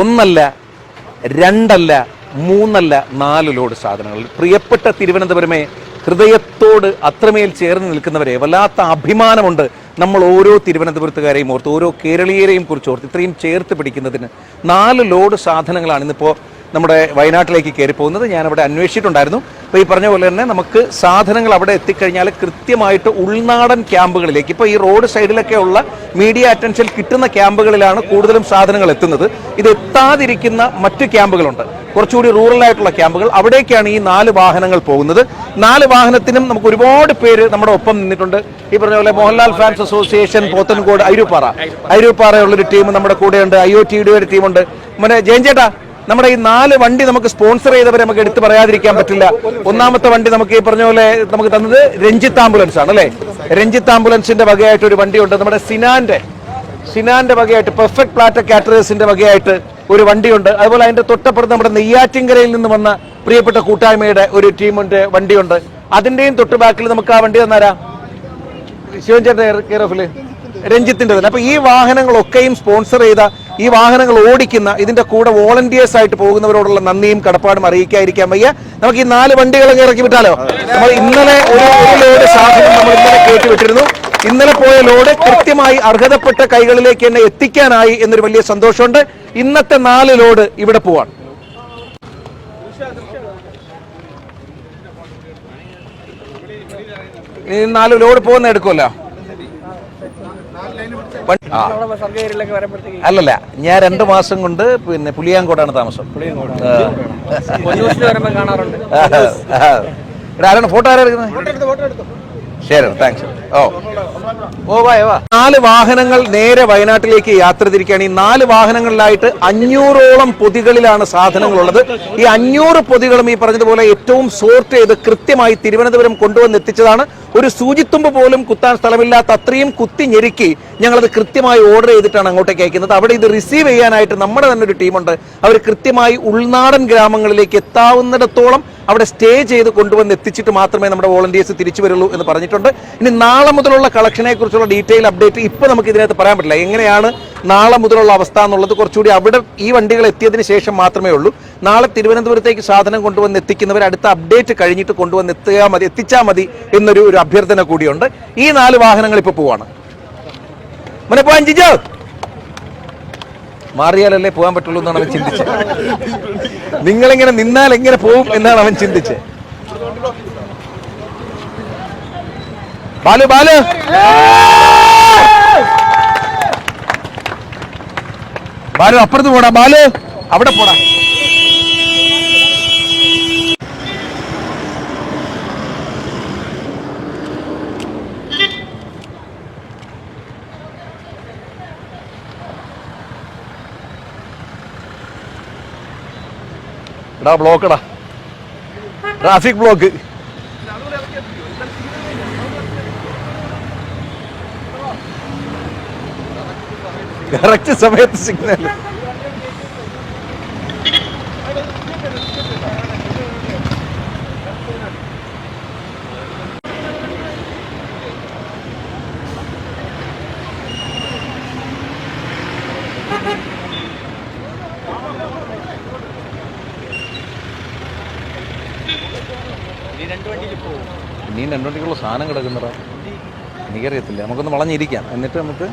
ഒന്നല്ല, രണ്ടല്ല, മൂന്നല്ല, 4 ലോഡ് സാധനങ്ങൾ. പ്രിയപ്പെട്ട തിരുവനന്തപുരമേ, ഹൃദയത്തോട് അത്രമേൽ ചേർന്ന് നിൽക്കുന്നവരെ, വല്ലാത്ത അഭിമാനമുണ്ട് നമ്മൾ ഓരോ തിരുവനന്തപുരത്തുകാരെയും ഓർത്ത്, ഓരോ കേരളീയരെയും കുറിച്ച് ഓർത്ത് ഇത്രയും ചേർത്ത് പിടിക്കുന്നതിന്. 4 ലോഡ് സാധനങ്ങളാണ് ഇന്നിപ്പോൾ നമ്മുടെ വയനാട്ടിലേക്ക് കയറി പോകുന്നത്. ഞാനവിടെ അന്വേഷിച്ചിട്ടുണ്ടായിരുന്നു. അപ്പോൾ ഈ പറഞ്ഞ പോലെ തന്നെ നമുക്ക് സാധനങ്ങൾ അവിടെ എത്തിക്കഴിഞ്ഞാൽ കൃത്യമായിട്ട് ഉൾനാടൻ ക്യാമ്പുകളിലേക്ക്, ഇപ്പോൾ ഈ റോഡ് സൈഡിലൊക്കെ ഉള്ള മീഡിയ അറ്റൻഷൻ കിട്ടുന്ന ക്യാമ്പുകളിലാണ് കൂടുതലും സാധനങ്ങൾ എത്തുന്നത്. ഇത് എത്താതിരിക്കുന്ന മറ്റു ക്യാമ്പുകളുണ്ട്, കുറച്ചുകൂടി റൂറലായിട്ടുള്ള ക്യാമ്പുകൾ. അവിടേക്കാണ് ഈ 4 വാഹനങ്ങൾ പോകുന്നത്. 4 വാഹനത്തിനും നമുക്ക് ഒരുപാട് പേര് നമ്മുടെ ഒപ്പം നിന്നിട്ടുണ്ട്. ഈ പറഞ്ഞ പോലെ മോഹൻലാൽ ഫാൻസ് അസോസിയേഷൻ പോത്തൻകോട് അയ്യൂപ്പാറയുള്ളൊരു ടീം നമ്മുടെ കൂടെയുണ്ട്. IOTയുടെ ഒരു ടീമുണ്ട്. ജയൻ ചേട്ടാ, നമ്മുടെ ഈ 4 വണ്ടി നമുക്ക് സ്പോൺസർ ചെയ്തവരെ നമുക്ക് എടുത്തു പറയാതിരിക്കാൻ പറ്റില്ല. ഒന്നാമത്തെ വണ്ടി നമുക്ക് ഈ പറഞ്ഞ പോലെ നമുക്ക് തന്നത് രഞ്ജിത്ത് ആംബുലൻസ് ആണ് അല്ലേ. രഞ്ജിത്ത് ആംബുലൻസിന്റെ വകയായിട്ട് ഒരു വണ്ടിയുണ്ട്. നമ്മുടെ സിനാന്റെ വകയായിട്ട് പെർഫെക്റ്റ് പ്ലാറ്റർ കാറ്ററേഴ്സിന്റെ വകയായിട്ട് ഒരു വണ്ടിയുണ്ട്. അതുപോലെ അതിന്റെ തൊട്ടപ്പുറത്ത് നമ്മുടെ നെയ്യാറ്റിൻകരയിൽ നിന്ന് വന്ന പ്രിയപ്പെട്ട കൂട്ടായ്മയുടെ ഒരു ടീമിന്റെ വണ്ടിയുണ്ട്. അതിന്റെയും തൊട്ട് ബാക്കിൽ നമുക്ക് ആ വണ്ടി തന്നാരാ, ശിവൻ ചേട്ടൻ കെയർ ഓഫില് രഞ്ജിത്തിന്റെ തന്നെ. അപ്പൊ ഈ വാഹനങ്ങളൊക്കെയും സ്പോൺസർ ചെയ്ത, ഈ വാഹനങ്ങൾ ഓടിക്കുന്ന, ഇതിന്റെ കൂടെ വോളണ്ടിയേഴ്സ് ആയിട്ട് പോകുന്നവരോടുള്ള നന്ദിയും കടപ്പാടും അറിയിക്കാതിരിക്കാൻ വയ്യ. നമുക്ക് ഈ 4 വണ്ടികളൊക്കെ ഇറക്കി വിട്ടാലോ. നമ്മൾ ഇന്നലെ ഒരു ലോഡ് സാധനം നമ്മൾ ഇന്നലെ കയറ്റിവിട്ടിരുന്നു. ഇന്നലെ പോയ ലോഡ് കൃത്യമായി അർഹതപ്പെട്ട കൈകളിലേക്ക് തന്നെ എത്തിക്കാനായി എന്നൊരു വലിയ സന്തോഷമുണ്ട്. ഇന്നത്തെ 4 ലോഡ് ഇവിടെ പോവാണ്. ഈ 4 ലോഡ് പോകുന്ന എടുക്കുമല്ലോ. അല്ലല്ല, ഞാൻ 2 മാസം കൊണ്ട് പിന്നെ പുളിയാങ്കോടാണ് താമസം. ആരാണ് ഫോട്ടോ ആരാ എടുക്കുന്നത്? ശരി, താങ്ക്സ്. ഓ 4 വാഹനങ്ങൾ നേരെ വയനാട്ടിലേക്ക് യാത്ര തിരിക്കുകയാണ്. ഈ 4 വാഹനങ്ങളിലായിട്ട് 500ഓളം പൊതികളിലാണ് സാധനങ്ങളുള്ളത്. ഈ 500 പൊതികളും ഈ പറഞ്ഞതുപോലെ ഏറ്റവും സോർട്ട് ചെയ്ത് കൃത്യമായി തിരുവനന്തപുരം കൊണ്ടുവന്ന് എത്തിച്ചതാണ്. ഒരു സൂചിത്തുമ്പ് പോലും കുത്താൻ സ്ഥലമില്ലാത്ത അത്രയും കുത്തി ഞെരുക്കി ഞങ്ങളത് കൃത്യമായി ഓർഡർ ചെയ്തിട്ടാണ് അങ്ങോട്ടേക്ക് അയക്കുന്നത്. അവിടെ ഇത് റിസീവ് ചെയ്യാനായിട്ട് നമ്മുടെ തന്നെ ഒരു ടീമുണ്ട്. അവർ കൃത്യമായി ഉൾനാടൻ ഗ്രാമങ്ങളിലേക്ക് എത്താവുന്നിടത്തോളം അവിടെ സ്റ്റേ ചെയ്ത് കൊണ്ടുവന്ന് എത്തിച്ചിട്ട് മാത്രമേ നമ്മുടെ വോളണ്ടിയേഴ്സ് തിരിച്ചു വരുള്ളൂ എന്ന് പറഞ്ഞിട്ടുണ്ട്. ഇനി നാളെ മുതലുള്ള കളക്ഷനെ കുറിച്ചുള്ള ഡീറ്റെയിൽ അപ്ഡേറ്റ് ഇപ്പോൾ നമുക്ക് ഇതിനകത്ത് പറയാൻ പറ്റില്ല. എങ്ങനെയാണ് നാളെ മുതലുള്ള അവസ്ഥ എന്നുള്ളത് കുറച്ചുകൂടി അവിടെ ഈ വണ്ടികൾ എത്തിയതിന് ശേഷം മാത്രമേ ഉള്ളൂ. നാളെ തിരുവനന്തപുരത്തേക്ക് സാധനം കൊണ്ടുവന്ന് എത്തിക്കുന്നവർ അടുത്ത അപ്ഡേറ്റ് കഴിഞ്ഞിട്ട് കൊണ്ടുവന്ന് എത്തിച്ചാൽ മതി എന്നൊരു അഭ്യർത്ഥന കൂടിയുണ്ട്. ഈ 4 വാഹനങ്ങൾ ഇപ്പോൾ പോവാണ്. മോനെ പോവാൻ ജിജോ, മാറിയാലല്ലേ പോകാൻ പറ്റുള്ളൂ എന്നാണ് അവൻ ചിന്തിച്ചത്. നിങ്ങളിങ്ങനെ നിന്നാൽ എങ്ങനെ പോവും എന്നാണ് അവൻ ചിന്തിച്ചത്. ബാലു അപ്പുറത്ത് പോടാ, ബാലു അവിടെ പോടാ. ബ്ലോക്കടാ, ട്രാഫിക് ബ്ലോക്ക്. കറക്റ്റ് സമയത്ത് സിഗ്നൽ. നീ 2 വണ്ടിക്കുള്ള സാധനം കിടക്കുന്നതാ, എനിക്കറിയത്തില്ല. നമുക്കൊന്ന് വളഞ്ഞിരിക്കാം, എന്നിട്ട് നമുക്ക്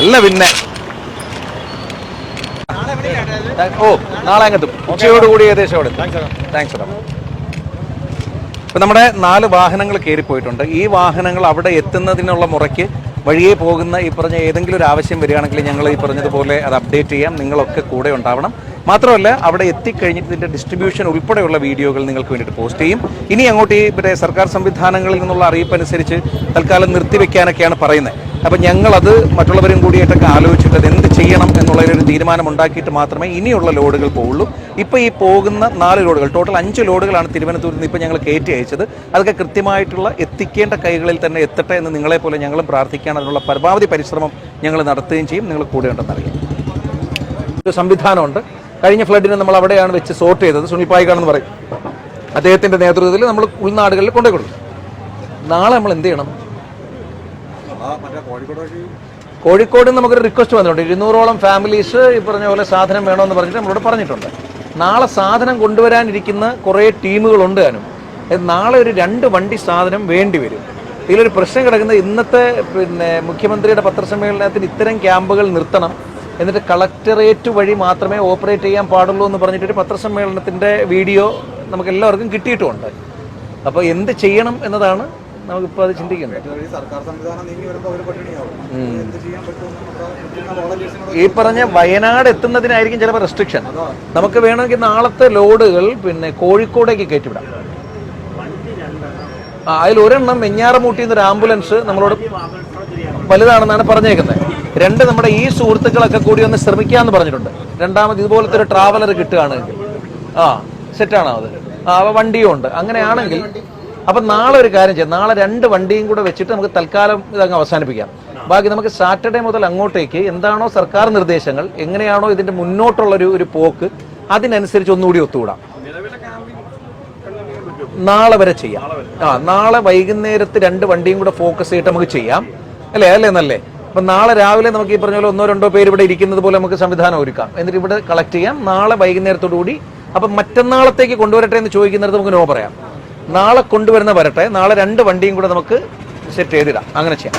അല്ല പിന്നെ നാളെ അങ്ങെത്തും. ഉച്ചയോടുകൂടി ഏകദേശം അവിടെ. താങ്ക്സ്. ഇപ്പം നമ്മുടെ 4 വാഹനങ്ങൾ കയറിപ്പോയിട്ടുണ്ട്. ഈ വാഹനങ്ങൾ അവിടെ എത്തുന്നതിനുള്ള മുറയ്ക്ക് വഴിയെ പോകുന്ന ഈ പറഞ്ഞ ഏതെങ്കിലും ഒരു ആവശ്യം വരികയാണെങ്കിൽ ഞങ്ങൾ ഈ പറഞ്ഞതുപോലെ അത് അപ്ഡേറ്റ് ചെയ്യാം. നിങ്ങളൊക്കെ കൂടെ ഉണ്ടാവണം. മാത്രമല്ല, അവിടെ എത്തിക്കഴിഞ്ഞിട്ട് ഇതിൻ്റെ ഡിസ്ട്രിബ്യൂഷൻ ഉൾപ്പെടെയുള്ള വീഡിയോകൾ നിങ്ങൾക്ക് വേണ്ടിയിട്ട് പോസ്റ്റ് ചെയ്യും. ഇനി അങ്ങോട്ട് ഈ സർക്കാർ സംവിധാനങ്ങളിൽ നിന്നുള്ള അറിയിപ്പ് അനുസരിച്ച് തൽക്കാലം നിർത്തിവെക്കാനൊക്കെയാണ് പറയുന്നത്. അപ്പം ഞങ്ങളത് മറ്റുള്ളവരും കൂടിയിട്ടൊക്കെ ആലോചിച്ചിട്ട് അത് എന്ത് ചെയ്യണം എന്നുള്ളൊരു തീരുമാനം ഉണ്ടാക്കിയിട്ട് മാത്രമേ ഇനിയുള്ള ലോഡുകൾ പോവുള്ളൂ. ഇപ്പോൾ ഈ പോകുന്ന 4 ലോഡുകൾ, ടോട്ടൽ 5 ലോഡുകളാണ് തിരുവനന്തപുരത്ത് നിന്ന് ഇപ്പോൾ ഞങ്ങൾ കയറ്റി അയച്ചത്. അതൊക്കെ കൃത്യമായിട്ടുള്ള എത്തിക്കേണ്ട കൈകളിൽ തന്നെ എത്തട്ടെ എന്ന് നിങ്ങളെപ്പോലെ ഞങ്ങളും പ്രാർത്ഥിക്കുകയാണ്. അതിനുള്ള പരമാവധി പരിശ്രമം ഞങ്ങൾ നടത്തുകയും ചെയ്യും. നിങ്ങൾ കൂടെ ഉണ്ടെന്നറിയാം. ഒരു സംവിധാനമുണ്ട്. കഴിഞ്ഞ ഫ്ലഡിനെ നമ്മൾ അവിടെയാണ് വെച്ച് സോർട്ട് ചെയ്തത്. സുനിൽ പായിക്കാണെന്ന് പറയും. അദ്ദേഹത്തിൻ്റെ നേതൃത്വത്തിൽ നമ്മൾ ഉൾനാടുകളിൽ കൊണ്ടുപോയി കൊടുക്കും. നാളെ നമ്മൾ എന്ത് ചെയ്യണം? കോഴിക്കോട് നമുക്കൊരു റിക്വസ്റ്റ് വന്നിട്ടുണ്ട്. 200ഓളം ഫാമിലീസ് ഈ പറഞ്ഞ പോലെ സാധനം വേണമെന്ന് പറഞ്ഞിട്ട് നമ്മളോട് പറഞ്ഞിട്ടുണ്ട്. നാളെ സാധനം കൊണ്ടുവരാനിരിക്കുന്ന കുറേ ടീമുകളുണ്ട് താനും. നാളെ ഒരു 2 വണ്ടി സാധനം വേണ്ടി വരും. ഇതിലൊരു പ്രശ്നം കിടക്കുന്നത് ഇന്നത്തെ മുഖ്യമന്ത്രിയുടെ പത്രസമ്മേളനത്തിന് ഇത്തരം ക്യാമ്പുകൾ നിർത്തണം, എന്നിട്ട് കളക്ടറേറ്റ് വഴി മാത്രമേ ഓപ്പറേറ്റ് ചെയ്യാൻ പാടുള്ളൂ എന്ന് പറഞ്ഞിട്ടൊരു പത്രസമ്മേളനത്തിൻ്റെ വീഡിയോ നമുക്ക് എല്ലാവർക്കും കിട്ടിയിട്ടുമുണ്ട്. അപ്പോൾ എന്ത് ചെയ്യണം എന്നതാണ് നമുക്കിപ്പോൾ അത് ചിന്തിക്കുന്നത്. ഈ പറഞ്ഞ വയനാട് എത്തുന്നതിനായിരിക്കും ചിലപ്പോൾ റെസ്ട്രിക്ഷൻ. നമുക്ക് വേണമെങ്കിൽ നാളത്തെ ലോഡുകൾ കോഴിക്കോടേക്ക് കയറ്റിവിടാം. അതിലൊരെണ്ണം വെഞ്ഞാറമൂട്ടിൽ നിന്നൊരു ആംബുലൻസ് നമ്മളോട് വലുതാണെന്നാണ് പറഞ്ഞേക്കുന്നത്. 2 നമ്മുടെ ഈ സുഹൃത്തുക്കളൊക്കെ കൂടി ഒന്ന് ശ്രമിക്കാമെന്ന് പറഞ്ഞിട്ടുണ്ട്. രണ്ടാമത് ഇതുപോലത്തെ ഒരു ട്രാവലർ കിട്ടുകയാണെങ്കിൽ സെറ്റാണോ അത്? വണ്ടിയും ഉണ്ട്. അങ്ങനെയാണെങ്കിൽ അപ്പം നാളെ ഒരു കാര്യം ചെയ്യാം. നാളെ 2 വണ്ടിയും കൂടെ വെച്ചിട്ട് നമുക്ക് തൽക്കാലം ഇതങ്ങ് അവസാനിപ്പിക്കാം. ബാക്കി നമുക്ക് സാറ്റർഡേ മുതൽ അങ്ങോട്ടേക്ക് എന്താണോ സർക്കാർ നിർദ്ദേശങ്ങൾ, എങ്ങനെയാണോ ഇതിൻ്റെ മുന്നോട്ടുള്ളൊരു പോക്ക്, അതിനനുസരിച്ച് ഒന്നുകൂടി ഒത്തുകൂടാം. നാളെ വരെ ചെയ്യാം. നാളെ വൈകുന്നേരത്ത് 2 വണ്ടിയും കൂടെ ഫോക്കസ് ചെയ്തിട്ട് നമുക്ക് ചെയ്യാം. അല്ലേ നല്ലേ? അപ്പം നാളെ രാവിലെ നമുക്ക് ഈ പറഞ്ഞ പോലെ 1-2 പേര് ഇവിടെ ഇരിക്കുന്നത് പോലെ നമുക്ക് സംവിധാനം ഒരുക്കാം. എന്നിട്ട് ഇവിടെ കളക്ട് ചെയ്യാം. നാളെ വൈകുന്നേരത്തോടുകൂടി അപ്പം മറ്റന്നാളത്തേക്ക് കൊണ്ടുവരട്ടെ എന്ന് ചോദിക്കുന്നിടത്ത് നമുക്ക് നോ പറയാം. നാളെ കൊണ്ടുവരുന്ന വരട്ടെ. നാളെ 2 വണ്ടിയും കൂടെ നമുക്ക് സെറ്റ് ചെയ്തിടാം. അങ്ങനെ ചെയ്യാം.